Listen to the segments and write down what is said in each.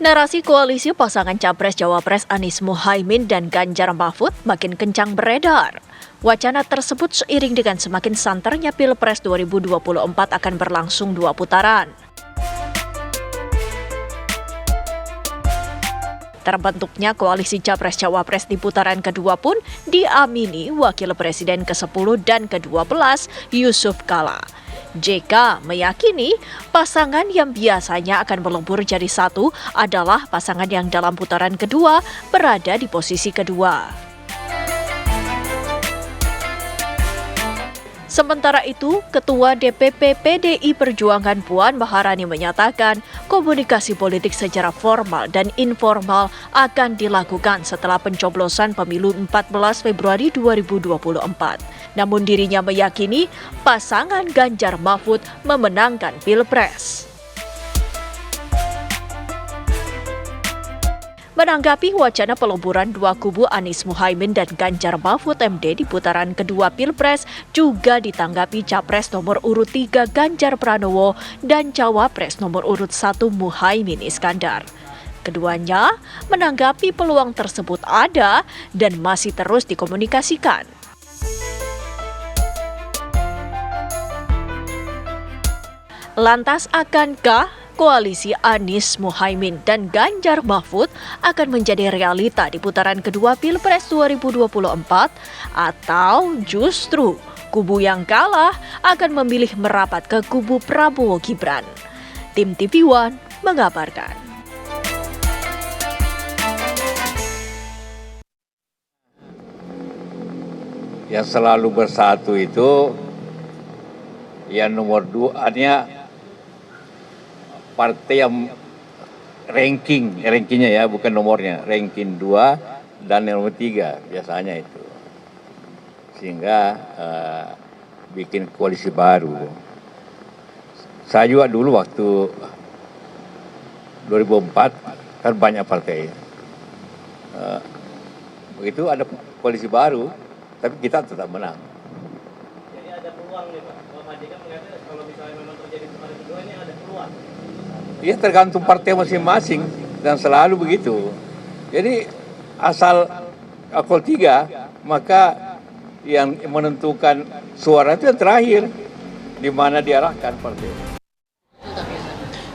Narasi koalisi pasangan Capres-Cawapres Anies Muhaimin dan Ganjar Mahfud makin kencang beredar. Wacana tersebut seiring dengan semakin santernya Pilpres 2024 akan berlangsung 2 putaran. Terbentuknya koalisi Capres-Cawapres di putaran kedua pun diamini Wakil Presiden ke-10 dan ke-12 Yusuf Kala. JK meyakini pasangan yang biasanya akan melebur jadi satu adalah pasangan yang dalam putaran kedua berada di posisi kedua. Sementara itu, Ketua DPP PDI Perjuangan Puan Maharani menyatakan komunikasi politik secara formal dan informal akan dilakukan setelah pencoblosan pemilu 14 Februari 2024. Namun dirinya meyakini pasangan Ganjar Mahfud memenangkan Pilpres. Menanggapi wacana peleburan dua kubu Anies Muhaimin dan Ganjar Mahfud MD di putaran kedua Pilpres juga ditanggapi Capres nomor urut 3 Ganjar Pranowo dan Cawapres nomor urut 1 Muhaimin Iskandar. Keduanya menanggapi peluang tersebut ada dan masih terus dikomunikasikan. Lantas akankah koalisi Anies Muhaimin dan Ganjar Mahfud akan menjadi realita di putaran kedua Pilpres 2024 atau justru kubu yang kalah akan memilih merapat ke kubu Prabowo Gibran? Tim TV One mengabarkan. Yang selalu bersatu itu yang nomor 2-nya partai yang rankingnya ya, bukan nomornya, ranking 2 dan nomor 3 biasanya itu, sehingga bikin koalisi baru. Saya juga dulu waktu 2004 kan banyak partai, begitu ada koalisi baru, tapi kita tetap menang. Jadi ada peluang nih Pak, Pak JK mengatakan kalau misalnya memang terjadi putaran kedua ini ada peluang. Ya tergantung partai masing-masing dan selalu begitu. Jadi asal akol 3 maka yang menentukan suara itu yang terakhir di mana diarahkan partai.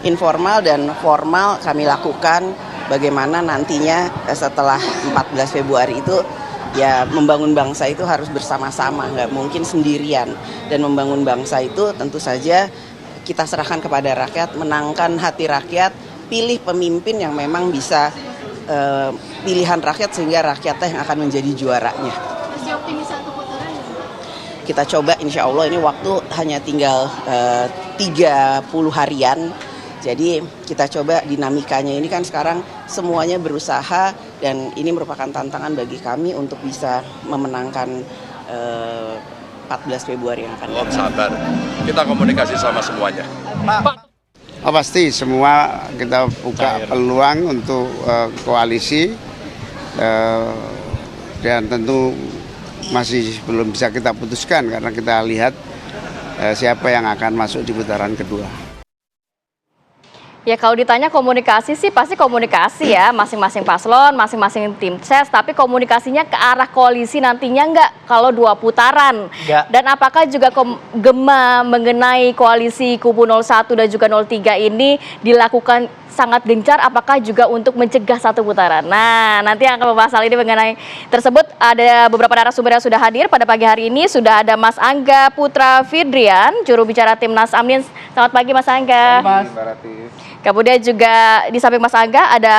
Informal dan formal kami lakukan bagaimana nantinya setelah 14 Februari itu ya membangun bangsa itu harus bersama-sama, nggak mungkin sendirian. Dan membangun bangsa itu tentu saja kita serahkan kepada rakyat, menangkan hati rakyat, pilih pemimpin yang memang bisa pilihan rakyat sehingga rakyatnya yang akan menjadi juaranya. Masih optimis satu putaran? Kita coba insya Allah, ini waktu hanya tinggal 30 harian. Jadi kita coba dinamikanya ini kan sekarang semuanya berusaha dan ini merupakan tantangan bagi kami untuk bisa memenangkan 14 Februari yang akan datang. Sabar, kita komunikasi sama semuanya. Pasti semua kita buka peluang untuk koalisi dan tentu masih belum bisa kita putuskan karena kita lihat siapa yang akan masuk di putaran kedua. Ya kalau ditanya komunikasi sih pasti komunikasi ya, masing-masing paslon, masing-masing tim ses, tapi komunikasinya ke arah koalisi nantinya enggak kalau 2 putaran. Enggak. Dan apakah juga gema mengenai koalisi kubu 01 dan juga 03 ini dilakukan sangat gencar, apakah juga untuk mencegah 1 putaran? Nah, nanti yang akan membahas hal ini mengenai tersebut ada beberapa narasumber yang sudah hadir pada pagi hari ini. Sudah ada Mas Angga Putra Fidrian, juru bicara Timnas Amin. Selamat pagi Mas Angga. Kemudian juga di samping Mas Angga ada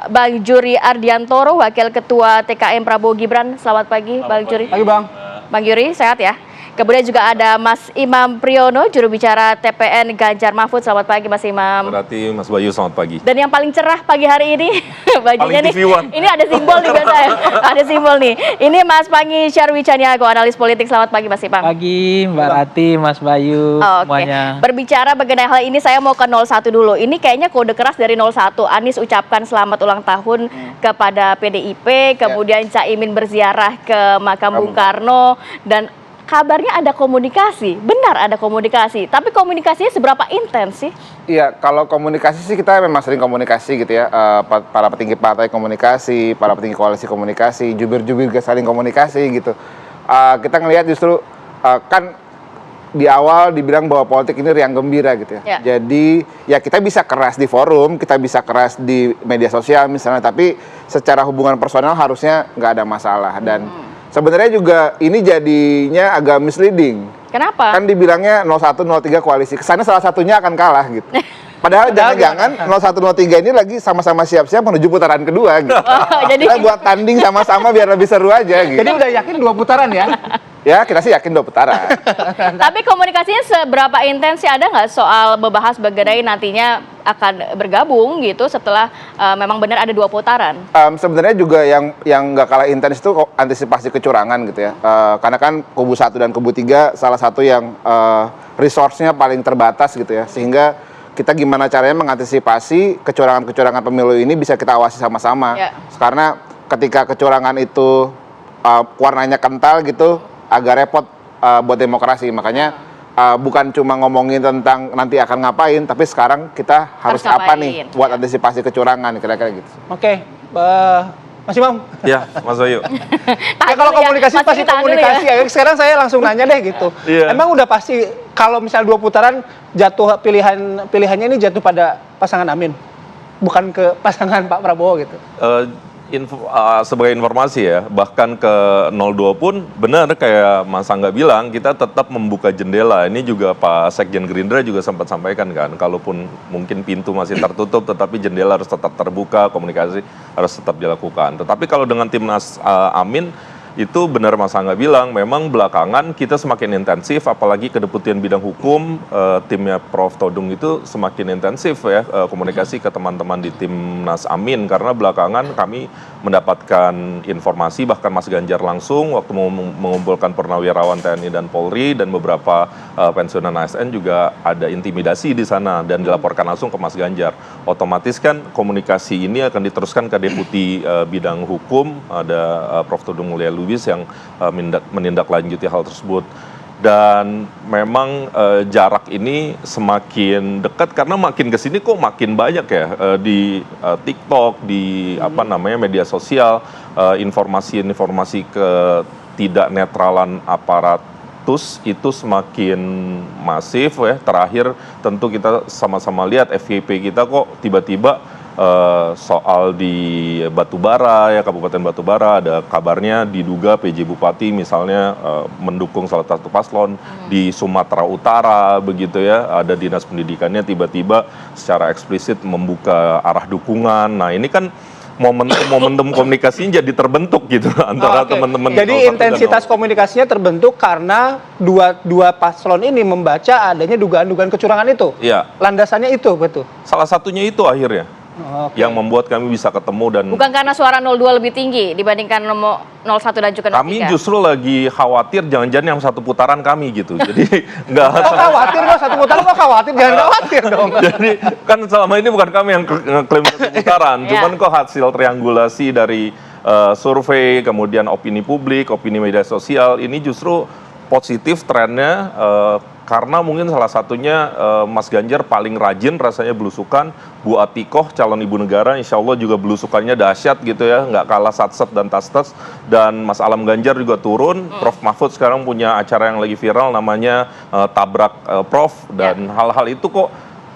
Bang Juri Ardiantoro, Wakil Ketua TKM Prabowo Gibran. Selamat pagi Bang Juri. Pagi Bang. Bang Juri, sehat ya? Kemudian juga ada Mas Imam Priyono, juru bicara TPN Ganjar Mahfud. Selamat pagi Mas Imam. Berarti Mas Bayu selamat pagi. Dan yang paling cerah pagi hari ini, bajunya nih, ini ada simbol nih biasa ya. Ada simbol nih. Ini Mas Pangi Syarwi Caniago, analis politik. Selamat pagi Mas Ipang. Pagi Mbak Rati, Mas Bayu, semuanya. Berbicara mengenai hal ini, saya mau ke 01 dulu. Ini kayaknya kode keras dari 01. Anies ucapkan selamat ulang tahun kepada PDIP, kemudian Caimin berziarah ke makam Bung Karno, dan kabarnya ada komunikasi, benar ada komunikasi, tapi komunikasinya seberapa intens sih? Iya, kalau komunikasi sih kita memang sering komunikasi gitu ya. Para petinggi partai komunikasi, para petinggi koalisi komunikasi, jubir-jubir juga saling komunikasi gitu. Kita ngelihat justru kan di awal dibilang bahwa politik ini riang gembira gitu ya. Jadi ya kita bisa keras di forum, kita bisa keras di media sosial misalnya, tapi secara hubungan personal harusnya nggak ada masalah. Dan sebenarnya juga ini jadinya agak misleading. Kenapa? Kan dibilangnya 01, 03 koalisi, kesannya salah satunya akan kalah gitu. Padahal jangan-jangan 01, 03 ini lagi sama-sama siap-siap menuju putaran kedua gitu. Kita buat tanding sama-sama biar lebih seru aja gitu. Jadi udah yakin 2 putaran ya? Ya, kita sih yakin 2 putaran. Tapi komunikasinya seberapa intens sih, ada nggak soal membahas bagaimana nantinya akan bergabung gitu setelah memang benar ada 2 putaran? Sebenarnya juga yang nggak kalah intens itu antisipasi kecurangan gitu ya. Karena kan kubu 1 dan kubu 3 salah satu yang resource-nya paling terbatas gitu ya. Sehingga kita gimana caranya mengantisipasi kecurangan-kecurangan pemilu ini bisa kita awasi sama-sama. Karena ketika kecurangan itu warnanya kental gitu, agak repot buat demokrasi. Makanya bukan cuma ngomongin tentang nanti akan ngapain, tapi sekarang kita harus apa nih buat antisipasi kecurangan, kira-kira gitu. Oke, Mas Imam. Ya, Mas Bayu. Ya kalau komunikasi pasti komunikasi ya. Sekarang saya langsung nanya deh gitu. Emang udah pasti kalau misal 2 putaran jatuh pilihannya ini jatuh pada pasangan Amin, bukan ke pasangan Pak Prabowo gitu. Sebagai informasi ya, bahkan ke 02 pun benar kayak Mas Angga bilang, kita tetap membuka jendela. Ini juga Pak Sekjen Gerindra juga sempat sampaikan kan, kalaupun mungkin pintu masih tertutup, tetapi jendela harus tetap terbuka, komunikasi harus tetap dilakukan. Tetapi kalau dengan Timnas Amin, itu benar Mas Angga bilang, memang belakangan kita semakin intensif, apalagi kedeputian bidang hukum, timnya Prof. Todung itu semakin intensif ya, komunikasi ke teman-teman di Timnas Amin, karena belakangan kami mendapatkan informasi, bahkan Mas Ganjar langsung waktu mengumpulkan purnawirawan TNI dan Polri dan beberapa pensiunan ASN juga ada intimidasi di sana dan dilaporkan langsung ke Mas Ganjar. Otomatis kan komunikasi ini akan diteruskan ke Deputi Bidang Hukum, ada Prof. Todung Mulya Lubis yang menindaklanjuti hal tersebut. Dan memang jarak ini semakin dekat karena makin kesini kok makin banyak ya di TikTok, di media sosial, informasi-informasi ketidak netralan aparatus itu semakin masif ya. Terakhir tentu kita sama-sama lihat FYP kita kok tiba-tiba soal di Batubara ya, Kabupaten Batubara, ada kabarnya diduga PJ Bupati misalnya mendukung salah satu paslon. Di Sumatera Utara begitu ya, ada dinas pendidikannya tiba-tiba secara eksplisit membuka arah dukungan. Nah ini kan momentum komunikasinya jadi terbentuk gitu antara teman-teman. Jadi intensitas komunikasinya terbentuk karena dua paslon ini membaca adanya dugaan-dugaan kecurangan itu. Iya. Landasannya itu betul. Salah satunya itu akhirnya. Yang membuat kami bisa ketemu dan bukan karena suara 02 lebih tinggi dibandingkan nomor 01 dan juga 03. Kami justru lagi khawatir jangan-jangan yang satu putaran kami gitu. Jadi enggak khawatir kok satu putaran, kok khawatir, jangan khawatir dong. Jadi kan selama ini bukan kami yang klaim satu putaran, cuman kok hasil triangulasi dari survei, kemudian opini publik, opini media sosial ini justru positif trennya. Karena mungkin salah satunya Mas Ganjar paling rajin rasanya belusukan, Bu Atikoh calon ibu negara insya Allah juga belusukannya dahsyat gitu ya, nggak kalah Satset dan Tastes, dan Mas Alam Ganjar juga turun. Prof Mahfud sekarang punya acara yang lagi viral namanya Tabrak Prof, dan hal-hal itu kok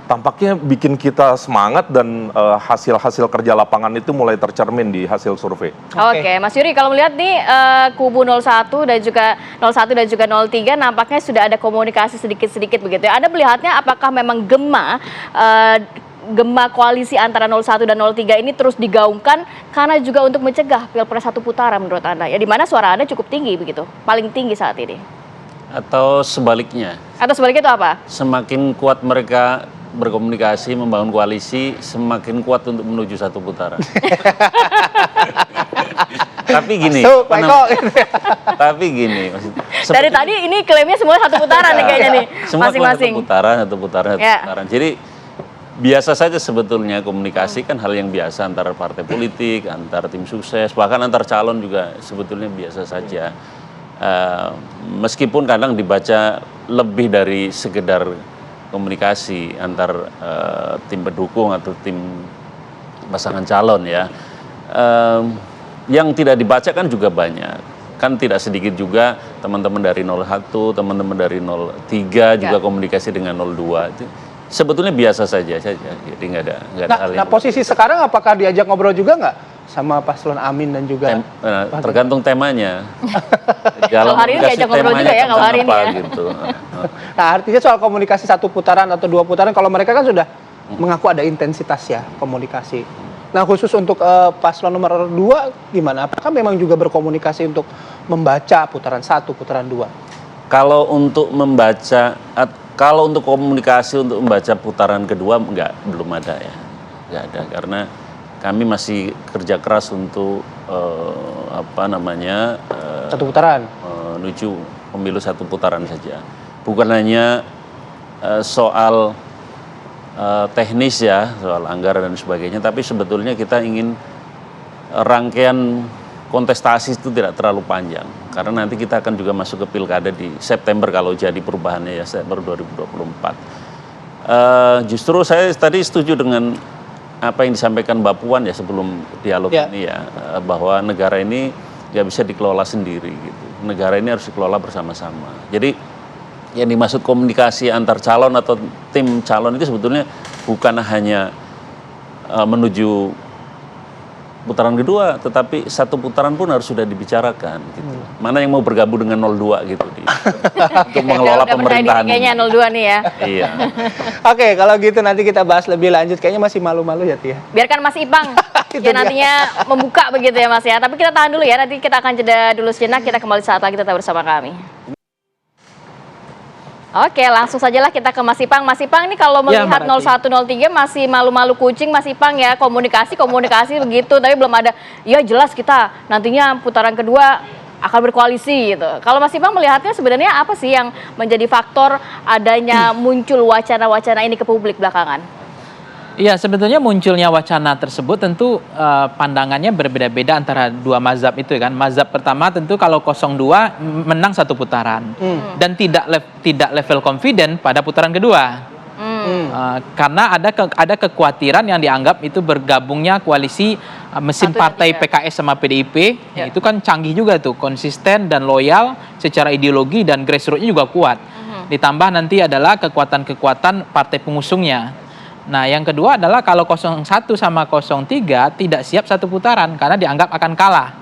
tampaknya bikin kita semangat dan hasil-hasil kerja lapangan itu mulai tercermin di hasil survei. Oke, Mas Yuri, kalau melihat nih kubu 01 dan juga 03 nampaknya sudah ada komunikasi sedikit-sedikit begitu ya. Anda melihatnya apakah memang gema koalisi antara 01 dan 03 ini terus digaungkan karena juga untuk mencegah Pilpres satu putaran menurut Anda? Ya, di mana suara Anda cukup tinggi begitu, paling tinggi saat ini. Atau sebaliknya? Atau sebaliknya itu apa? Semakin kuat mereka berkomunikasi, membangun koalisi, semakin kuat untuk menuju satu putaran. Tapi gini, dari tadi ini klaimnya semua satu putaran nih kayaknya nih, masing-masing. Satu putaran. Jadi biasa saja sebetulnya komunikasi kan hal yang biasa antar partai politik, antar tim sukses, bahkan antar calon juga sebetulnya biasa saja. Meskipun kadang dibaca lebih dari sekedar komunikasi antar tim pendukung atau tim pasangan calon ya. Yang tidak dibaca kan juga banyak. Kan tidak sedikit juga teman-teman dari 01, teman-teman dari 03 juga komunikasi dengan 02. Itu sebetulnya biasa saja. Jadi nggak ada hal yang. Nah, posisi sekarang apakah diajak ngobrol juga nggak sama paslon Amin dan juga tergantung temanya. Kalau hari ini diajak ngobrol juga ya, kalau hari ini ya. Gitu. Nah, artinya soal komunikasi 1 putaran atau 2 putaran, kalau mereka kan sudah mengaku ada intensitas ya komunikasi. Nah, khusus untuk paslon nomor 2 gimana? Apakah memang juga berkomunikasi untuk membaca putaran 1, putaran 2? Kalau untuk membaca, kalau untuk komunikasi untuk membaca putaran kedua belum ada ya. Nggak ada, karena kami masih kerja keras untuk satu putaran menuju pemilu 1 putaran saja. Bukan hanya soal teknis ya, soal anggaran dan sebagainya, tapi sebetulnya kita ingin rangkaian kontestasi itu tidak terlalu panjang, karena nanti kita akan juga masuk ke pilkada di September kalau jadi perubahannya ya, September 2024. Justru saya tadi setuju dengan apa yang disampaikan Mbak Puan ya sebelum dialog ini ya, bahwa negara ini nggak bisa dikelola sendiri gitu. Negara ini harus dikelola bersama-sama. Jadi yang dimaksud komunikasi antar calon atau tim calon itu sebetulnya bukan hanya menuju putaran kedua, tetapi 1 putaran pun harus sudah dibicarakan gitu. Mana yang mau bergabung dengan 02 gitu untuk mengelola pemerintahan. Kayaknya 02 nih ya. Iya. Oke, kalau gitu nanti kita bahas lebih lanjut. Kayaknya masih malu-malu ya, Tia. Biarkan Mas Ipang yang nantinya membuka begitu ya Mas ya. Tapi kita tahan dulu ya, nanti kita akan jeda dulu sejenak, kita kembali saat lagi tetap bersama kami. Oke, langsung sajalah kita ke Mas Ipang. Mas Ipang ini kalau melihat 01, 03 masih malu-malu kucing Mas Ipang ya, komunikasi begitu, tapi belum ada, ya jelas kita nantinya putaran kedua akan berkoalisi gitu. Kalau Mas Ipang melihatnya sebenarnya apa sih yang menjadi faktor adanya muncul wacana-wacana ini ke publik belakangan? Iya, sebetulnya munculnya wacana tersebut tentu pandangannya berbeda-beda antara 2 mazhab itu kan. Mazhab pertama tentu kalau 02 menang 1 putaran dan tidak level confident pada putaran kedua. Karena ada kekhawatiran yang dianggap itu bergabungnya koalisi mesin partai PKS sama PDIP, itu kan canggih juga tuh, konsisten dan loyal secara ideologi dan grassroots-nya juga kuat. Ditambah nanti adalah kekuatan-kekuatan partai pengusungnya. Nah, yang kedua adalah kalau 01 sama 03 tidak siap 1 putaran karena dianggap akan kalah.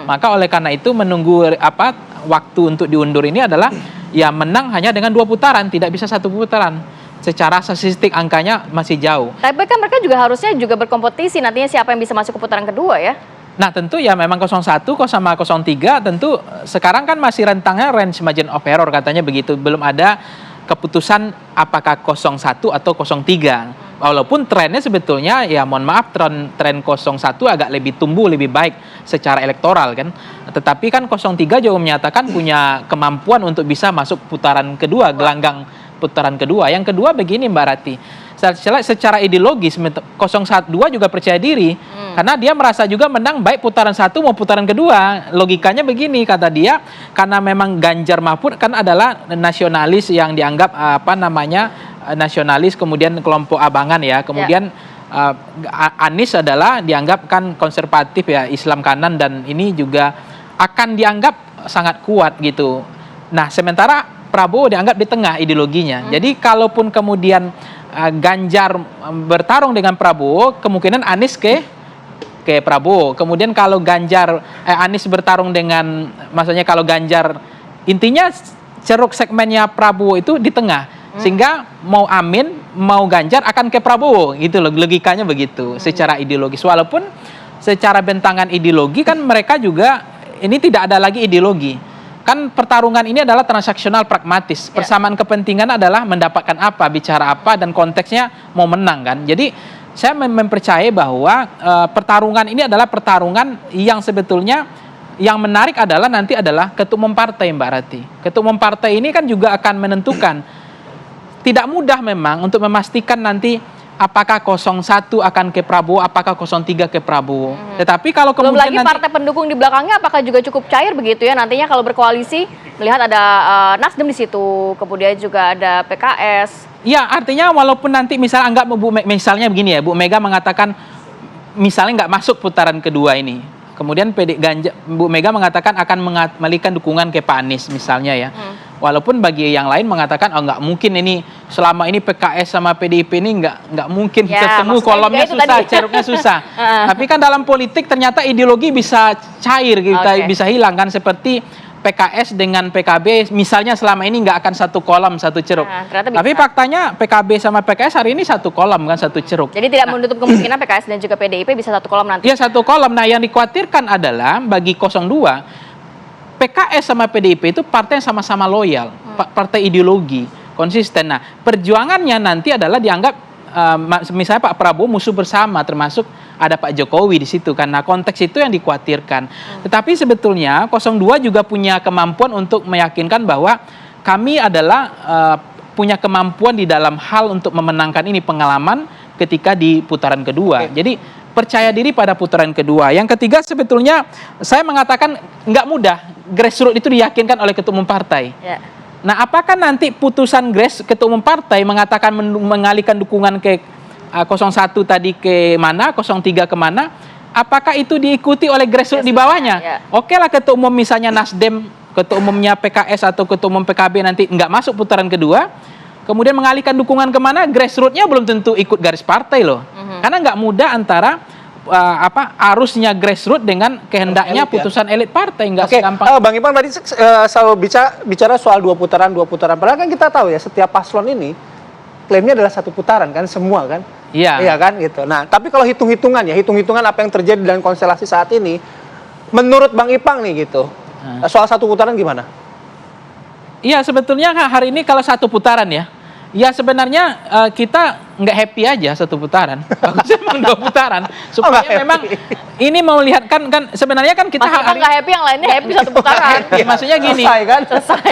Maka oleh karena itu menunggu waktu untuk diundur ini adalah ya menang hanya dengan 2 putaran, tidak bisa 1 putaran. Secara statistik angkanya masih jauh. Tapi kan mereka juga harusnya juga berkompetisi nantinya siapa yang bisa masuk ke putaran kedua ya. Nah, tentu ya memang 01 sama 03 tentu sekarang kan masih rentangnya range margin of error katanya begitu. Belum ada keputusan apakah 01 atau 03. Walaupun trennya sebetulnya ya mohon maaf tren 01 agak lebih tumbuh lebih baik secara elektoral kan. Tetapi kan 03 juga menyatakan punya kemampuan untuk bisa masuk putaran kedua, gelanggang putaran kedua. Yang kedua begini Mbak Rati, secara ideologis 02 juga percaya diri karena dia merasa juga menang baik putaran 1 mau putaran kedua. Logikanya begini kata dia, karena memang Ganjar Mahfud kan adalah nasionalis yang dianggap nasionalis, kemudian kelompok abangan ya, kemudian Anies adalah dianggap kan konservatif ya, Islam kanan, dan ini juga akan dianggap sangat kuat gitu. Nah, sementara Prabowo dianggap di tengah ideologinya. Jadi kalaupun kemudian Ganjar bertarung dengan Prabowo, kemungkinan Anies ke Prabowo. Kemudian kalau Anies bertarung dengan, maksudnya kalau Ganjar, intinya ceruk segmennya Prabowo itu di tengah. Sehingga mau Amin, mau Ganjar akan ke Prabowo, gitu loh, logikanya begitu secara ideologis. Walaupun secara bentangan ideologi kan mereka juga ini tidak ada lagi ideologi. Kan pertarungan ini adalah transaksional pragmatis. Persamaan kepentingan adalah mendapatkan apa, bicara apa, dan konteksnya mau menang kan. Jadi saya mempercayai bahwa pertarungan ini adalah pertarungan yang sebetulnya yang menarik adalah nanti adalah ketua umum partai Mbak Rati. Ketua umum partai ini kan juga akan menentukan. Tidak mudah memang untuk memastikan nanti apakah 01 akan ke Prabowo, apakah 03 ke Prabowo. Tetapi kalau Belum kemudian lagi nanti partai pendukung di belakangnya apakah juga cukup cair begitu ya nantinya kalau berkoalisi, melihat ada Nasdem di situ, kemudian juga ada PKS. ya artinya walaupun nanti misalnya anggap misalnya begini ya, Bu Mega mengatakan misalnya nggak masuk putaran kedua ini. Kemudian Bu Mega mengatakan akan mengalihkan dukungan ke Pak Anies misalnya ya. Walaupun bagi yang lain mengatakan oh nggak mungkin ini selama ini PKS sama PDIP ini nggak mungkin Ya, ketemu, maksudnya kolomnya juga itu susah, tadi. ceruknya susah. Tapi kan dalam politik ternyata ideologi bisa cair, bisa hilang kan, seperti PKS dengan PKB misalnya selama ini nggak akan satu kolom satu ceruk. Nah, ternyata bisa. Tapi faktanya PKB sama PKS hari ini satu kolom kan, satu ceruk. Jadi tidak menutup kemungkinan PKS dan juga PDIP bisa satu kolom nanti. Iya satu kolom. Nah yang dikhawatirkan adalah bagi 02 PKS sama PDIP itu partai yang sama-sama loyal, partai ideologi, konsisten. Nah perjuangannya nanti adalah dianggap misalnya Pak Prabowo musuh bersama, termasuk ada Pak Jokowi di situ kan. Nah konteks itu yang dikhawatirkan. Tetapi sebetulnya 02 juga punya kemampuan untuk meyakinkan bahwa kami adalah punya kemampuan di dalam hal untuk memenangkan ini, pengalaman ketika di putaran kedua. Jadi percaya diri pada putaran kedua. Yang ketiga sebetulnya saya mengatakan nggak mudah grassroots itu diyakinkan oleh ketua umum partai. Ya. Nah apakah nanti putusan ketua umum partai mengatakan mengalihkan dukungan ke 01 tadi ke mana, 03 kemana, apakah itu diikuti oleh grassroots di bawahnya? Ya. Oke lah ketua umum misalnya Nasdem, ketua umumnya PKS atau ketua umum PKB nanti nggak masuk putaran kedua, kemudian mengalihkan dukungan kemana, grassroots-nya belum tentu ikut garis partai loh. Karena nggak mudah antara arusnya grassroots dengan kehendaknya putusan elit partai, nggak segampang. Bang Ipan tadi selalu bicara soal dua putaran. Padahal kan kita tahu ya setiap paslon ini klaimnya adalah satu putaran kan, semua kan. Iya kan gitu. Nah, tapi kalau hitung-hitungan apa yang terjadi dalam konstelasi saat ini, menurut Bang Ipang nih gitu, soal satu putaran gimana? Iya sebetulnya hari ini kalau satu putaran ya sebenarnya kita nggak happy aja satu putaran, bagusnya memang dua putaran supaya memang ini mau lihat kan sebenarnya kan kita hari nggak happy, yang lainnya happy satu putaran. Maksudnya gini,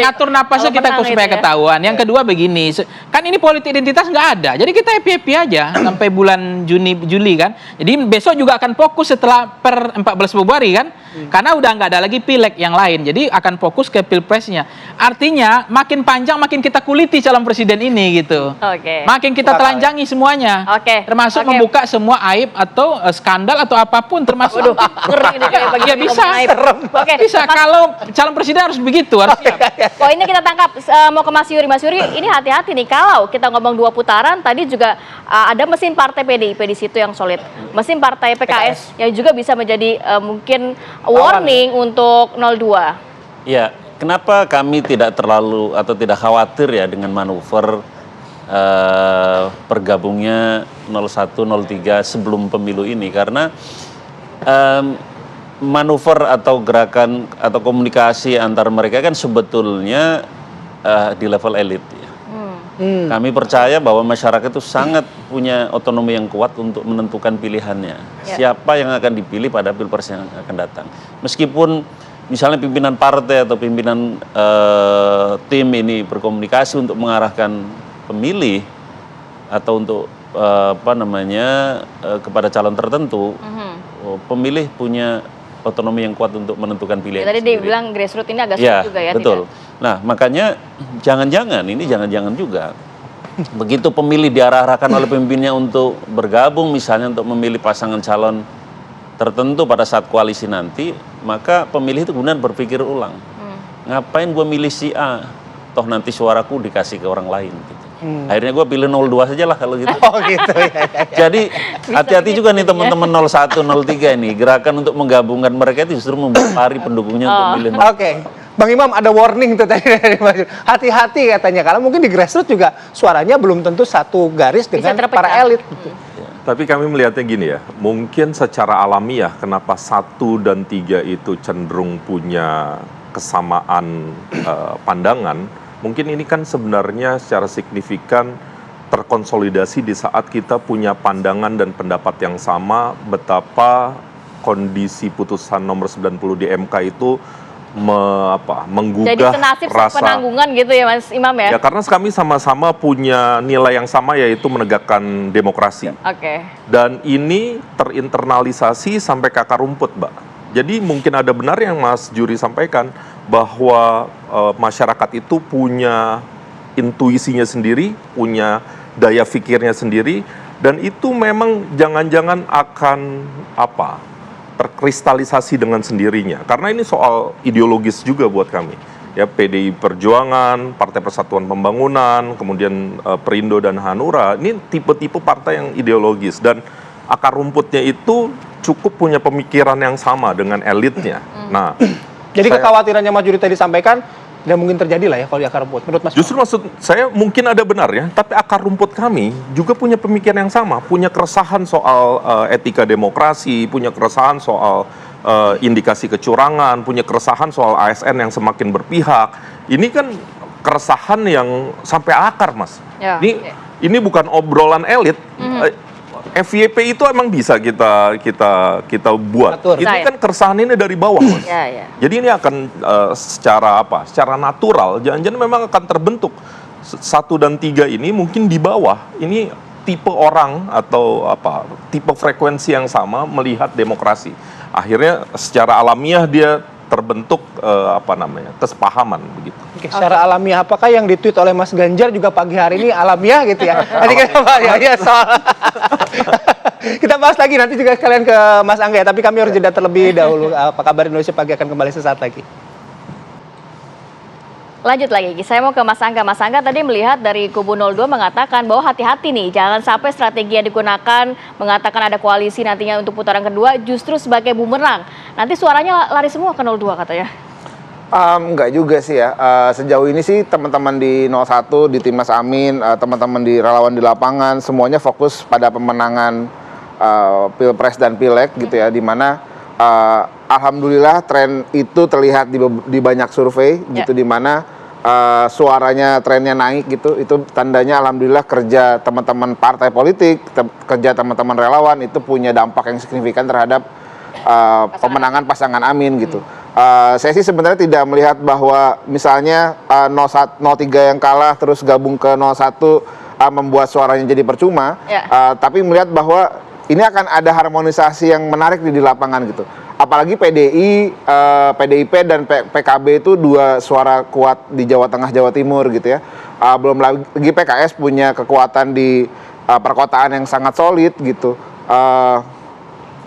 ngatur napasnya kita supaya ketahuan. Yang kedua begini, kan ini politik identitas nggak ada, jadi kita happy aja sampai bulan Juli kan. Jadi besok juga akan fokus setelah per 14 Februari kan, karena udah nggak ada lagi pileg yang lain, jadi akan fokus ke pilpresnya. Artinya makin panjang makin kita kuliti calon presiden ini gitu. Makin kita telanjangi semuanya, termasuk membuka semua aib atau skandal atau apapun, termasuk ya bisa. Bisa kalau calon presiden harus begitu, harus siap. Poinnya kita tangkap. Mau ke Mas Yuri. Mas Yuri, ini hati-hati nih kalau kita ngomong dua putaran. Tadi juga ada mesin partai PDIP di situ yang solid, mesin partai PKS yang juga bisa menjadi mungkin warning untuk 02. Ya, kenapa kami tidak terlalu atau tidak khawatir ya dengan manuver bergabungnya 01, 03 sebelum pemilu ini, karena manuver atau gerakan atau komunikasi antar mereka kan sebetulnya di level elit ya. Kami percaya bahwa masyarakat itu sangat punya otonomi yang kuat untuk menentukan pilihannya. Siapa yang akan dipilih pada pilpres yang akan datang. Meskipun misalnya pimpinan partai atau pimpinan tim ini berkomunikasi untuk mengarahkan pemilih atau untuk kepada calon tertentu, pemilih punya otonomi yang kuat untuk menentukan pilihan. Tadi dia bilang grassroots ini agak sulit juga ya. Betul. Nah makanya jangan-jangan juga begitu pemilih diarahkan oleh pemimpinnya untuk bergabung misalnya untuk memilih pasangan calon tertentu pada saat koalisi nanti, maka pemilih itu kemudian berpikir ulang, ngapain gue milih si A, toh nanti suaraku dikasih ke orang lain gitu. Akhirnya gue pilih 02 saja lah kalau gitu. Jadi hati-hati juga nih teman-teman 01, 03 ini, gerakan untuk menggabungkan mereka itu justru membuat lari pendukungnya untuk milih 02. Bang Imam ada warning tuh tadi dari Mas Yuri. Hati-hati katanya, karena mungkin di grassroots juga suaranya belum tentu satu garis dengan para elit. Tapi kami melihatnya gini ya, mungkin secara alamiah kenapa 1 dan 3 itu cenderung punya kesamaan pandangan. Mungkin ini kan sebenarnya secara signifikan terkonsolidasi di saat kita punya pandangan dan pendapat yang sama betapa kondisi putusan nomor 90 di MK itu menggugah Jadi senasib rasa penanggungan gitu ya Mas Imam ya? ya karena kami sama-sama punya nilai yang sama yaitu menegakkan demokrasi. Oke. Dan ini terinternalisasi sampai ke akar rumput, Mbak. Jadi mungkin ada benar yang Mas Juri sampaikan bahwa masyarakat itu punya intuisinya sendiri, punya daya pikirnya sendiri, dan itu memang jangan-jangan akan terkristalisasi dengan sendirinya. Karena ini soal ideologis juga buat kami. Ya, PDI Perjuangan, Partai Persatuan Pembangunan, kemudian Perindo dan Hanura, ini tipe-tipe partai yang ideologis dan akar rumputnya itu cukup punya pemikiran yang sama dengan elitnya. Nah, jadi kekhawatirannya Mas Juri tadi sampaikan tidak mungkin terjadi lah ya kalau di akar rumput. Menurut Mas justru maksud saya mungkin ada benar ya, tapi akar rumput kami juga punya pemikiran yang sama, punya keresahan soal etika demokrasi, punya keresahan soal indikasi kecurangan, punya keresahan soal ASN yang semakin berpihak. Ini kan keresahan yang sampai akar, Mas. Ya. Ini bukan obrolan elit. FYP itu emang bisa kita buat. Atur. Ini kan keresahan ini dari bawah, Mas. Ya. Jadi ini akan secara natural, jangan-jangan memang akan terbentuk 1 dan 3 ini mungkin di bawah. Ini tipe orang atau tipe frekuensi yang sama melihat demokrasi. Akhirnya secara alamiah dia terbentuk kesepahaman begitu. Oke, secara alamiah apakah yang ditweet oleh Mas Ganjar juga pagi hari ini alamiah gitu ya? Nanti kita bahas ya soal kita bahas lagi nanti juga sekalian ke Mas Angga ya, tapi kami harus jeda terlebih dahulu. Apa kabar Indonesia Pagi akan kembali sesaat lagi. Lanjut lagi, saya mau ke Mas Angga. Mas Angga tadi melihat dari kubu 02 mengatakan bahwa hati-hati nih, jangan sampai strategi yang digunakan mengatakan ada koalisi nantinya untuk putaran kedua justru sebagai bumerang. Nanti suaranya lari semua ke 02 katanya. Enggak juga sih ya. Sejauh ini sih teman-teman di 01, di Timnas Amin, teman-teman di relawan di lapangan, semuanya fokus pada pemenangan Pilpres dan Pileg gitu ya, di mana alhamdulillah tren itu terlihat di banyak survei gitu, di mana suaranya trennya naik gitu. Itu tandanya alhamdulillah kerja teman-teman partai politik, kerja teman-teman relawan itu punya dampak yang signifikan terhadap pemenangan pasangan Amin gitu. Saya sih sebenarnya tidak melihat bahwa misalnya 03 yang kalah terus gabung ke 01 membuat suaranya jadi percuma, tapi melihat bahwa ini akan ada harmonisasi yang menarik di lapangan gitu. Apalagi PDI, PDIP dan PKB itu 2 suara kuat di Jawa Tengah, Jawa Timur gitu ya. Belum lagi PKS punya kekuatan di perkotaan yang sangat solid gitu.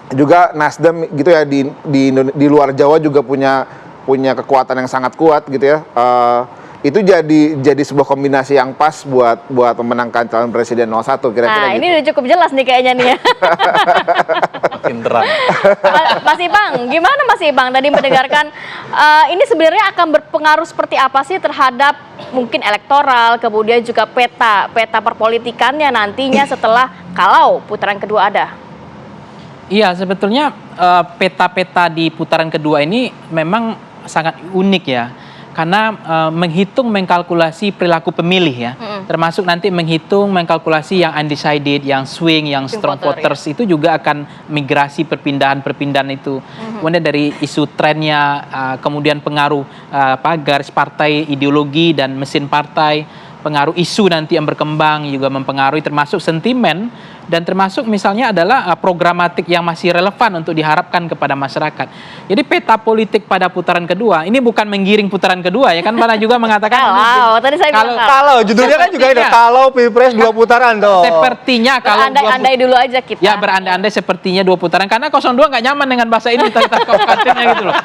Juga Nasdem gitu ya di luar Jawa juga punya kekuatan yang sangat kuat gitu ya. Itu jadi sebuah kombinasi yang pas buat memenangkan calon presiden 01 kira-kira. Nah, ini udah cukup jelas nih kayaknya nih ya. Makin terang. Mas Ipang, gimana Mas Ipang tadi mendengarkan ini sebenarnya akan berpengaruh seperti apa sih terhadap mungkin elektoral, kemudian juga peta perpolitikannya nantinya setelah kalau putaran kedua ada? Iya, sebetulnya peta-peta di putaran kedua ini memang sangat unik ya. Karena menghitung, mengkalkulasi perilaku pemilih ya. Termasuk nanti mengkalkulasi yang undecided, yang swing, yang strong voters itu juga akan migrasi perpindahan itu. Kemudian dari isu trennya, kemudian pengaruh garis partai, ideologi dan mesin partai, pengaruh isu nanti yang berkembang juga mempengaruhi, termasuk sentimen dan termasuk misalnya adalah programatik yang masih relevan untuk diharapkan kepada masyarakat. Jadi peta politik pada putaran kedua ini bukan menggiring putaran kedua ya kan, Bana juga mengatakan tadi saya bilang kalau judulnya kan juga itu kalau Pilpres 2 putaran tuh. Sepertinya kalau berandai-andai dulu aja kita. Ya berandai-andai sepertinya 2 putaran karena 02 nggak nyaman dengan bahasa ini kita kabupatennya gitu loh.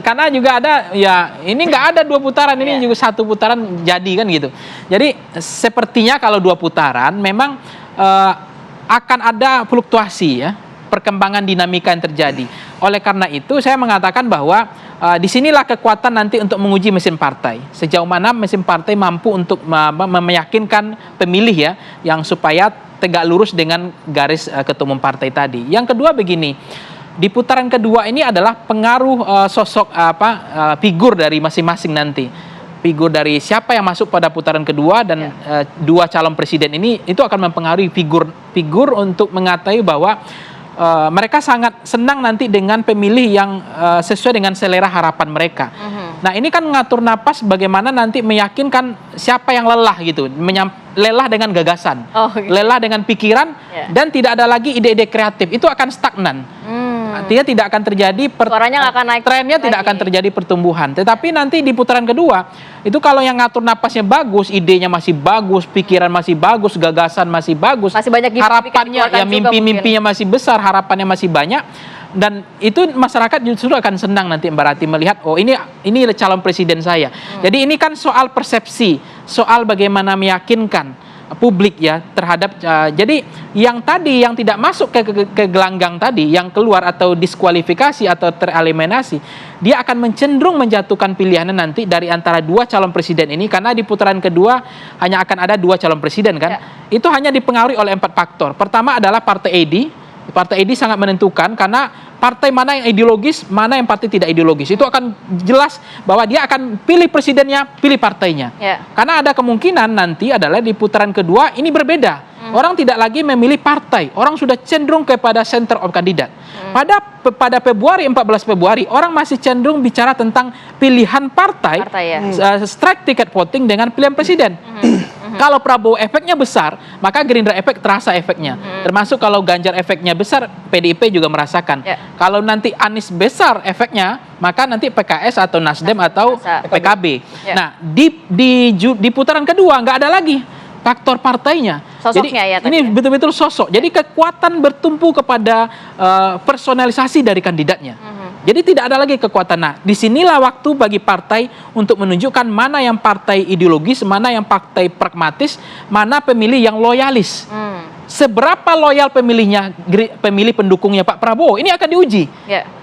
Karena juga ada ya ini nggak ada 2 putaran, ini juga 1 putaran jadi kan gitu. Jadi sepertinya kalau 2 putaran memang akan ada fluktuasi ya, perkembangan dinamika yang terjadi. Oleh karena itu saya mengatakan bahwa disinilah kekuatan nanti untuk menguji mesin partai. Sejauh mana mesin partai mampu untuk meyakinkan pemilih ya, yang supaya tegak lurus dengan garis ketua umum partai tadi. Yang kedua begini, di putaran kedua ini adalah pengaruh sosok figur dari masing-masing nanti. Figur dari siapa yang masuk pada putaran kedua dan 2 calon presiden ini itu akan mempengaruhi figur untuk mengetahui bahwa mereka sangat senang nanti dengan pemilih yang sesuai dengan selera harapan mereka. Nah ini kan ngatur napas bagaimana nanti meyakinkan siapa yang lelah gitu, lelah dengan gagasan, lelah dengan pikiran, dan tidak ada lagi ide-ide kreatif, itu akan stagnan. Artinya tidak akan terjadi trennya tidak akan terjadi pertumbuhan. Tetapi nanti di putaran kedua itu kalau yang ngatur napasnya bagus, idenya masih bagus, pikiran masih bagus, gagasan masih bagus, masih banyak harapannya ya mimpi-mimpinya masih besar, harapannya masih banyak, dan itu masyarakat justru akan senang nanti Mbak Rati melihat oh ini calon presiden saya. Jadi ini kan soal persepsi, soal bagaimana meyakinkan publik ya terhadap jadi yang tidak masuk ke gelanggang tadi, yang keluar atau diskualifikasi atau tereliminasi, dia akan cenderung menjatuhkan pilihannya nanti dari antara dua calon presiden ini, karena di putaran kedua hanya akan ada dua calon presiden kan. Itu hanya dipengaruhi oleh 4 faktor. Pertama adalah partai ID sangat menentukan, karena partai mana yang ideologis, mana yang partai tidak ideologis. Itu akan jelas bahwa dia akan pilih presidennya, pilih partainya. Karena ada kemungkinan nanti adalah di putaran kedua ini berbeda. Orang tidak lagi memilih partai, orang sudah cenderung kepada center of kandidat. Pada Februari, 14 Februari, orang masih cenderung bicara tentang pilihan partai strike ticket voting dengan pilihan presiden. Kalau Prabowo efeknya besar, maka Gerindra efek terasa efeknya. Termasuk kalau Ganjar efeknya besar, PDIP juga merasakan. Kalau nanti Anies besar efeknya, maka nanti PKS atau Nasdem atau PKB. Nah, di putaran kedua nggak ada lagi faktor partainya. Sosoknya jadi ini betul-betul sosok. Jadi kekuatan bertumpu kepada personalisasi dari kandidatnya. Jadi tidak ada lagi kekuatan. Nah, disinilah waktu bagi partai untuk menunjukkan mana yang partai ideologis, mana yang partai pragmatis, mana pemilih yang loyalis. Seberapa loyal pemilih pendukungnya Pak Prabowo, ini akan diuji.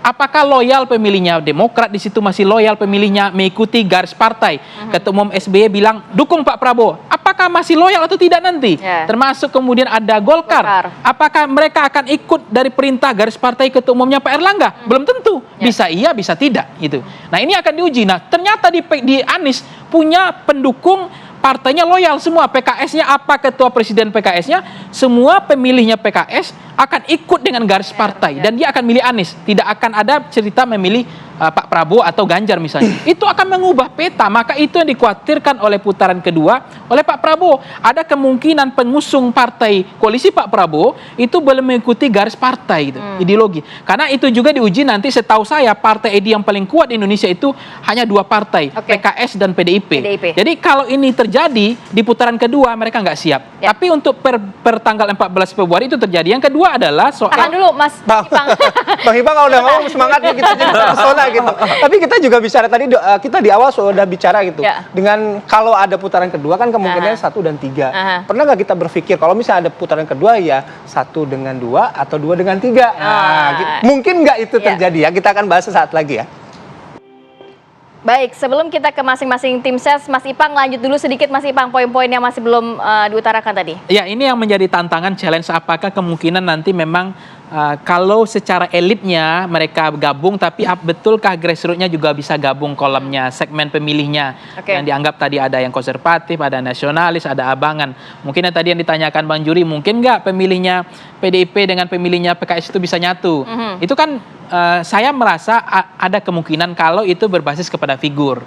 Apakah loyal pemilihnya Demokrat di situ masih loyal pemilihnya mengikuti garis partai. Ketua Umum SBY bilang dukung Pak Prabowo. Apakah masih loyal atau tidak nanti? Termasuk kemudian ada Golkar. Apakah mereka akan ikut dari perintah garis partai Ketua Umumnya Pak Erlangga? Belum tentu. Bisa iya, bisa tidak gitu. Nah, ini akan diuji. Nah, ternyata di Anies punya pendukung partainya loyal semua. PKS-nya apa, ketua presiden PKS-nya, semua pemilihnya PKS akan ikut dengan garis partai dan dia akan milih Anies. Tidak akan ada cerita memilih Pak Prabowo atau Ganjar misalnya. Itu akan mengubah peta. Maka itu yang dikhawatirkan oleh putaran kedua oleh Pak Prabowo. Ada kemungkinan pengusung partai koalisi Pak Prabowo itu boleh mengikuti garis partai gitu, ideologi. Karena itu juga diuji nanti, setahu saya partai ID yang paling kuat di Indonesia itu hanya 2 partai, PKS dan PDIP. Jadi kalau ini terjadi di putaran kedua mereka nggak siap. Tapi untuk per tanggal 14 Februari itu terjadi. Yang kedua adalah soal... Tahan dulu Mas Ipang. Bang Ipang kalau udah ngomong semangat nih kita jadi persona gitu. Tapi kita juga bicara tadi, kita di awal sudah bicara gitu. Dengan kalau ada putaran kedua kan kemungkinan 1 dan 3. Pernah nggak kita berpikir kalau misalnya ada putaran kedua ya 1 dengan 2 atau 2 dengan 3? Nah, gitu. Mungkin nggak itu terjadi ya. Kita akan bahas sesaat lagi ya. Baik, sebelum kita ke masing-masing tim ses, Mas Ipang lanjut dulu sedikit Mas Ipang poin-poin yang masih belum diutarakan tadi. Ya, ini yang menjadi tantangan, challenge, apakah kemungkinan nanti memang kalau secara elitnya mereka gabung, tapi betulkah grassroots-nya juga bisa gabung kolomnya, segmen pemilihnya yang dianggap tadi ada yang konservatif, ada nasionalis, ada abangan. Mungkin yang tadi yang ditanyakan Bang Juri, mungkin nggak pemilihnya PDIP dengan pemilihnya PKS itu bisa nyatu. Itu kan saya merasa ada kemungkinan kalau itu berbasis kepada figur.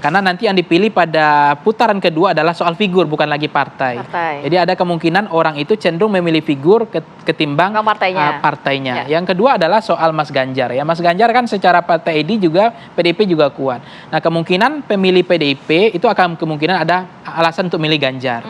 Karena nanti yang dipilih pada putaran kedua adalah soal figur, bukan lagi partai. Jadi ada kemungkinan orang itu cenderung memilih figur ketimbang partainya. Yang kedua adalah soal Mas Ganjar. Ya, Mas Ganjar kan secara partai ID juga, PDIP juga kuat. Nah, kemungkinan pemilih PDIP itu akan kemungkinan ada alasan untuk milih Ganjar.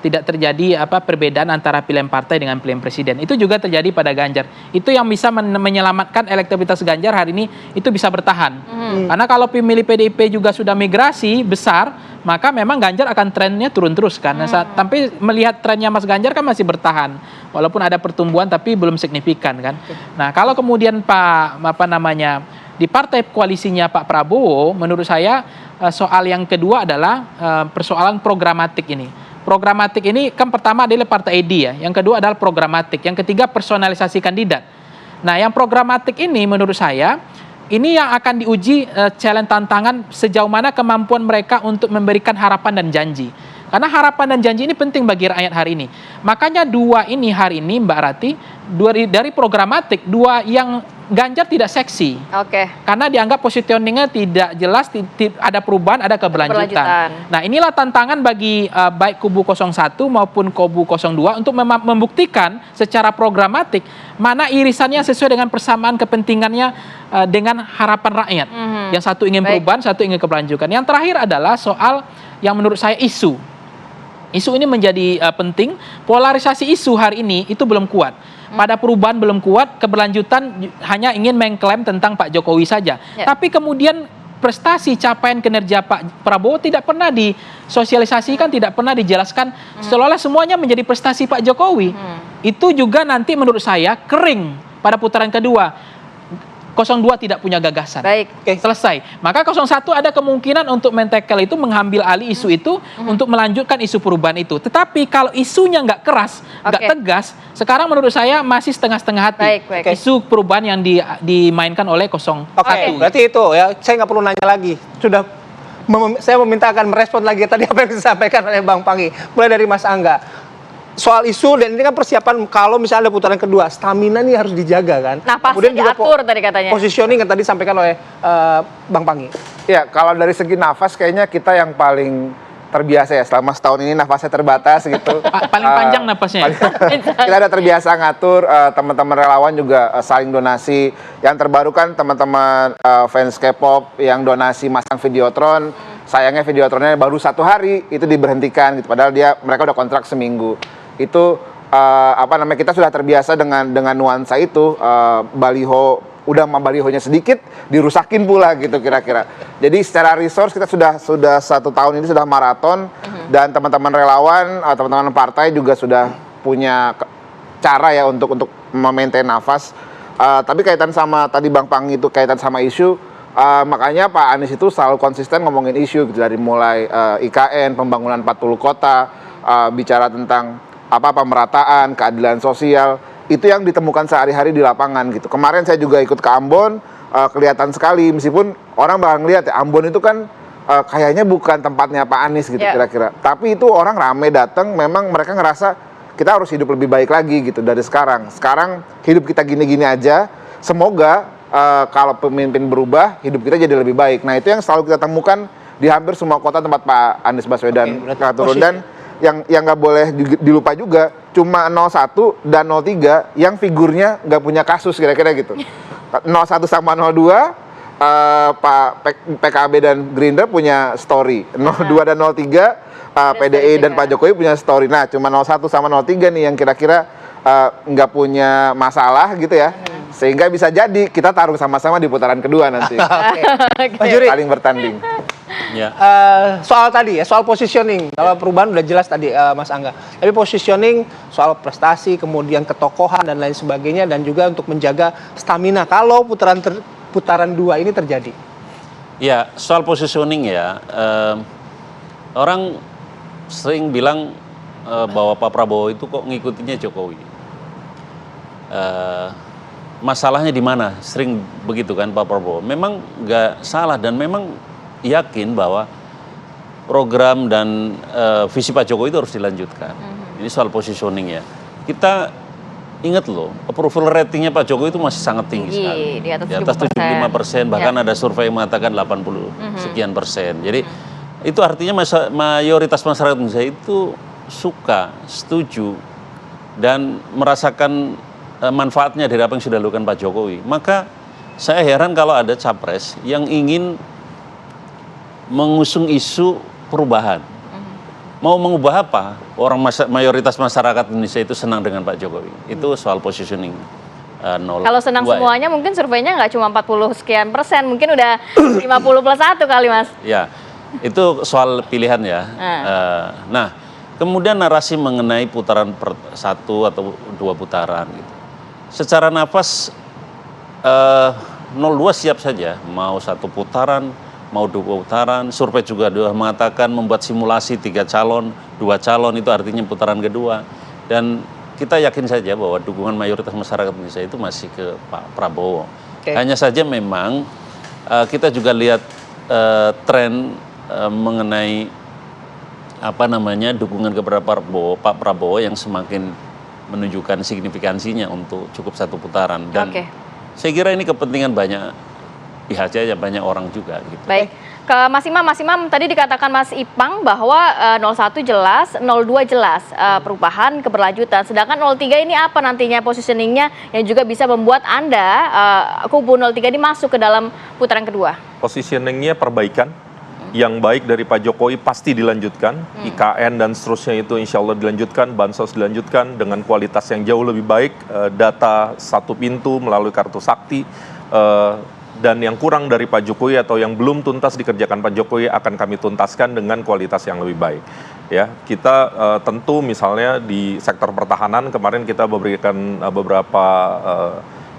Tidak terjadi perbedaan antara pilihan partai dengan pilihan presiden. Itu juga terjadi pada Ganjar. Itu yang bisa menyelamatkan elektabilitas Ganjar hari ini, itu bisa bertahan. Karena kalau pemilih PDIP juga sudah migrasi besar, maka memang Ganjar akan trennya turun terus kan. Tapi melihat trennya Mas Ganjar kan masih bertahan. Walaupun ada pertumbuhan tapi belum signifikan kan. Nah, kalau kemudian di partai koalisinya Pak Prabowo, menurut saya soal yang kedua adalah persoalan programatik ini. Programatik ini kan pertama adalah partai ID ya, yang kedua adalah programatik, yang ketiga personalisasi kandidat. Nah, yang programatik ini menurut saya ini yang akan diuji challenge tantangan sejauh mana kemampuan mereka untuk memberikan harapan dan janji. Karena harapan dan janji ini penting bagi rakyat hari ini. Makanya 2 ini hari ini Mbak Rati, dari programatik, 2 yang Ganjar tidak seksi. Oke. Karena dianggap positioningnya tidak jelas, ada perubahan, ada keberlanjutan. Nah, inilah tantangan bagi baik kubu 01 maupun kubu 02 untuk membuktikan secara programatik mana irisannya sesuai dengan persamaan kepentingannya dengan harapan rakyat. Yang satu ingin perubahan, satu ingin keberlanjutan. Yang terakhir adalah soal yang menurut saya isu. Isu ini menjadi penting. Polarisasi isu hari ini itu belum kuat. Pada perubahan belum kuat, keberlanjutan hanya ingin mengklaim tentang Pak Jokowi saja. Tapi kemudian prestasi capaian kinerja Pak Prabowo tidak pernah disosialisasikan, tidak pernah dijelaskan, seolah-olah semuanya menjadi prestasi Pak Jokowi. Itu juga nanti menurut saya kering pada putaran kedua. 02 tidak punya gagasan. Baik. Selesai. Maka 01 ada kemungkinan untuk mentekel itu, mengambil alih isu itu untuk melanjutkan isu perubahan itu. Tetapi kalau isunya nggak keras, nggak tegas, sekarang menurut saya masih setengah-setengah hati. Isu perubahan yang dimainkan oleh 01. Berarti itu ya, saya nggak perlu nanya lagi. Sudah saya meminta akan merespon lagi tadi apa yang disampaikan oleh Bang Panggi. Mulai dari Mas Angga. Soal isu, dan ini kan persiapan kalau misalnya ada putaran kedua, stamina ini harus dijaga kan. Nah, pasti diatur tadi katanya. Positioning yang tadi disampaikan oleh Bang Panggi. Ya, kalau dari segi nafas kayaknya kita yang paling terbiasa ya, selama setahun ini nafasnya terbatas gitu. Paling panjang nafasnya. Kita udah terbiasa ngatur, teman-teman relawan juga saling donasi. Yang terbaru kan teman-teman fans K-pop yang donasi masang Videotron. Sayangnya Videotronnya baru 1 hari itu diberhentikan gitu. Padahal mereka udah kontrak seminggu. Itu kita sudah terbiasa dengan nuansa itu. Baliho udah balihonya sedikit dirusakin pula gitu kira-kira. Jadi secara resource kita sudah 1 tahun ini sudah maraton, dan teman-teman relawan, teman-teman partai juga sudah punya cara ya untuk memaintain nafas. Tapi kaitan sama tadi Bang Panggi itu kaitan sama isu, makanya Pak Anies itu selalu konsisten ngomongin isu gitu, dari mulai IKN, pembangunan 40 kota, bicara tentang pemerataan, keadilan sosial, itu yang ditemukan sehari-hari di lapangan gitu. Kemarin saya juga ikut ke Ambon, kelihatan sekali, meskipun orang bakal ngelihat ya, Ambon itu kan kayaknya bukan tempatnya Pak Anies gitu kira-kira. Tapi itu orang rame datang, memang mereka ngerasa kita harus hidup lebih baik lagi gitu dari sekarang. Sekarang hidup kita gini-gini aja, semoga kalau pemimpin berubah, hidup kita jadi lebih baik. Nah, itu yang selalu kita temukan di hampir semua kota tempat Pak Anies Baswedan turun. Dan yang nggak boleh dilupa juga, cuma 01 dan 03 yang figurnya nggak punya kasus kira-kira gitu. 01 sama 02 PKB dan Gerindra punya story, 02 dan 03 PDI dan Pak Jokowi punya story. Nah, cuma 01 sama 03 nih yang kira-kira nggak punya masalah gitu ya. Sehingga bisa jadi kita taruh sama-sama di putaran kedua nanti. Saling bertanding. Ya. Soal tadi ya, soal positioning. Kalau perubahan udah jelas tadi Mas Angga. Tapi positioning soal prestasi, kemudian ketokohan dan lain sebagainya, dan juga untuk menjaga stamina kalau putaran 2 ini terjadi. Ya, soal positioning ya, orang sering bilang bahwa Pak Prabowo itu kok ngikutinya Jokowi. Masalahnya di mana? Sering begitu kan Pak Prabowo. Memang nggak salah, dan memang yakin bahwa program dan visi Pak Jokowi itu harus dilanjutkan. Ini soal positioning ya. Kita ingat loh, approval ratingnya Pak Jokowi itu masih sangat tinggi sekali. Di atas 75%, bahkan ada survei yang mengatakan 80 sekian persen. Jadi itu artinya mayoritas masyarakat Indonesia itu suka, setuju, dan merasakan manfaatnya dari apa yang sudah dilakukan Pak Jokowi. Maka saya heran kalau ada capres yang ingin mengusung isu perubahan. Mau mengubah apa? Mayoritas masyarakat Indonesia itu senang dengan Pak Jokowi. Itu soal positioning. Kalau senang semuanya ya. Mungkin surveinya nggak cuma 40 sekian persen, mungkin udah 50+1 kali, Mas. Ya, itu soal pilihan ya. Nah, kemudian narasi mengenai putaran 1 atau 2 putaran gitu. Secara nafas 02 siap saja, mau 1 putaran, mau 2 putaran. Survei juga sudah mengatakan membuat simulasi 3 calon, 2 calon, itu artinya putaran kedua. Dan kita yakin saja bahwa dukungan mayoritas masyarakat Indonesia itu masih ke Pak Prabowo. Hanya saja memang kita juga lihat tren mengenai dukungan kepada Pak Prabowo yang semakin menunjukkan signifikansinya untuk cukup 1 putaran. Dan Saya kira ini kepentingan banyak pihak saja, banyak orang juga. Gitu. Baik, ke Mas Imam tadi dikatakan Mas Ipang bahwa 01 jelas, 02 jelas perubahan keberlanjutan. Sedangkan 03 ini apa nantinya positioningnya yang juga bisa membuat Anda kubu 03 ini masuk ke dalam putaran kedua? Positioningnya perbaikan. Yang baik dari Pak Jokowi pasti dilanjutkan, IKN dan seterusnya itu insya Allah dilanjutkan, bansos dilanjutkan dengan kualitas yang jauh lebih baik, data satu pintu melalui kartu sakti, dan yang kurang dari Pak Jokowi atau yang belum tuntas dikerjakan Pak Jokowi akan kami tuntaskan dengan kualitas yang lebih baik. Ya, kita tentu misalnya di sektor pertahanan kemarin kita memberikan beberapa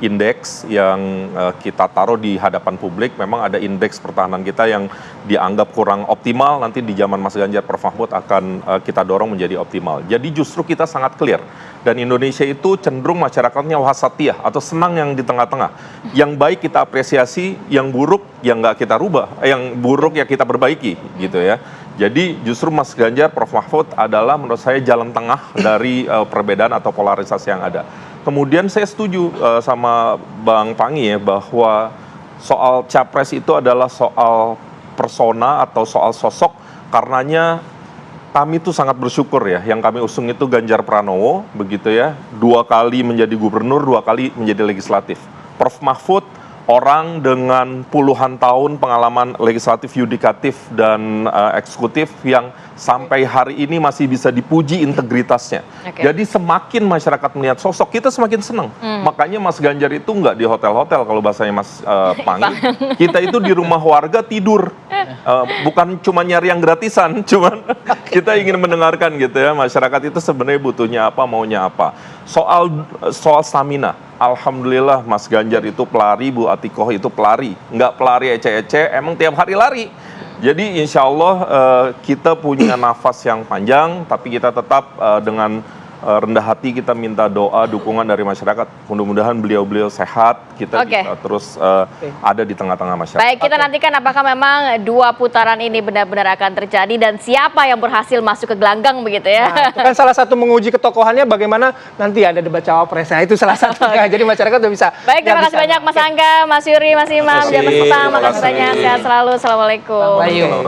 indeks yang kita taruh di hadapan publik. Memang ada indeks pertahanan kita yang dianggap kurang optimal, nanti di zaman Mas Ganjar Prof Mahfud akan kita dorong menjadi optimal. Jadi justru kita sangat clear, dan Indonesia itu cenderung masyarakatnya wasatiyah atau senang yang di tengah-tengah. Yang baik kita apresiasi, yang buruk yang nggak kita rubah, yang buruk ya kita perbaiki gitu ya. Jadi justru Mas Ganjar Prof Mahfud adalah menurut saya jalan tengah dari perbedaan atau polarisasi yang ada. Kemudian saya setuju sama Bang Pangi ya, bahwa soal capres itu adalah soal persona atau soal sosok, karenanya kami itu sangat bersyukur ya, yang kami usung itu Ganjar Pranowo, begitu ya, 2 kali menjadi gubernur, 2 kali menjadi legislatif. Prof Mahfud, orang dengan puluhan tahun pengalaman legislatif, yudikatif, dan eksekutif yang sampai hari ini masih bisa dipuji integritasnya. Jadi semakin masyarakat melihat sosok kita semakin senang. Makanya Mas Ganjar itu nggak di hotel-hotel kalau bahasanya Mas Pangi. Kita itu di rumah warga tidur. Bukan cuma nyari yang gratisan, cuman kita ingin mendengarkan gitu ya. Masyarakat itu sebenarnya butuhnya apa, maunya apa. Soal stamina, alhamdulillah Mas Ganjar itu pelari, Bu Atikoh itu pelari. Nggak pelari ece-ece, emang tiap hari lari. Jadi insya Allah kita punya nafas yang panjang, tapi kita tetap dengan rendah hati kita minta doa, dukungan dari masyarakat. Mudah-mudahan beliau-beliau sehat, kita bisa terus ada di tengah-tengah masyarakat. Baik, kita nantikan apakah memang 2 putaran ini benar-benar akan terjadi dan siapa yang berhasil masuk ke gelanggang begitu ya. Nah, itu kan salah satu menguji ketokohannya bagaimana nanti ada debat cawapres. Nah, itu salah satunya. Jadi masyarakat udah bisa. Baik, terima kasih banyak Mas Angga, Mas Yuri, Mas Imam, dan Mas Ipang. Makasih banyak, sehat selalu. Assalamualaikum.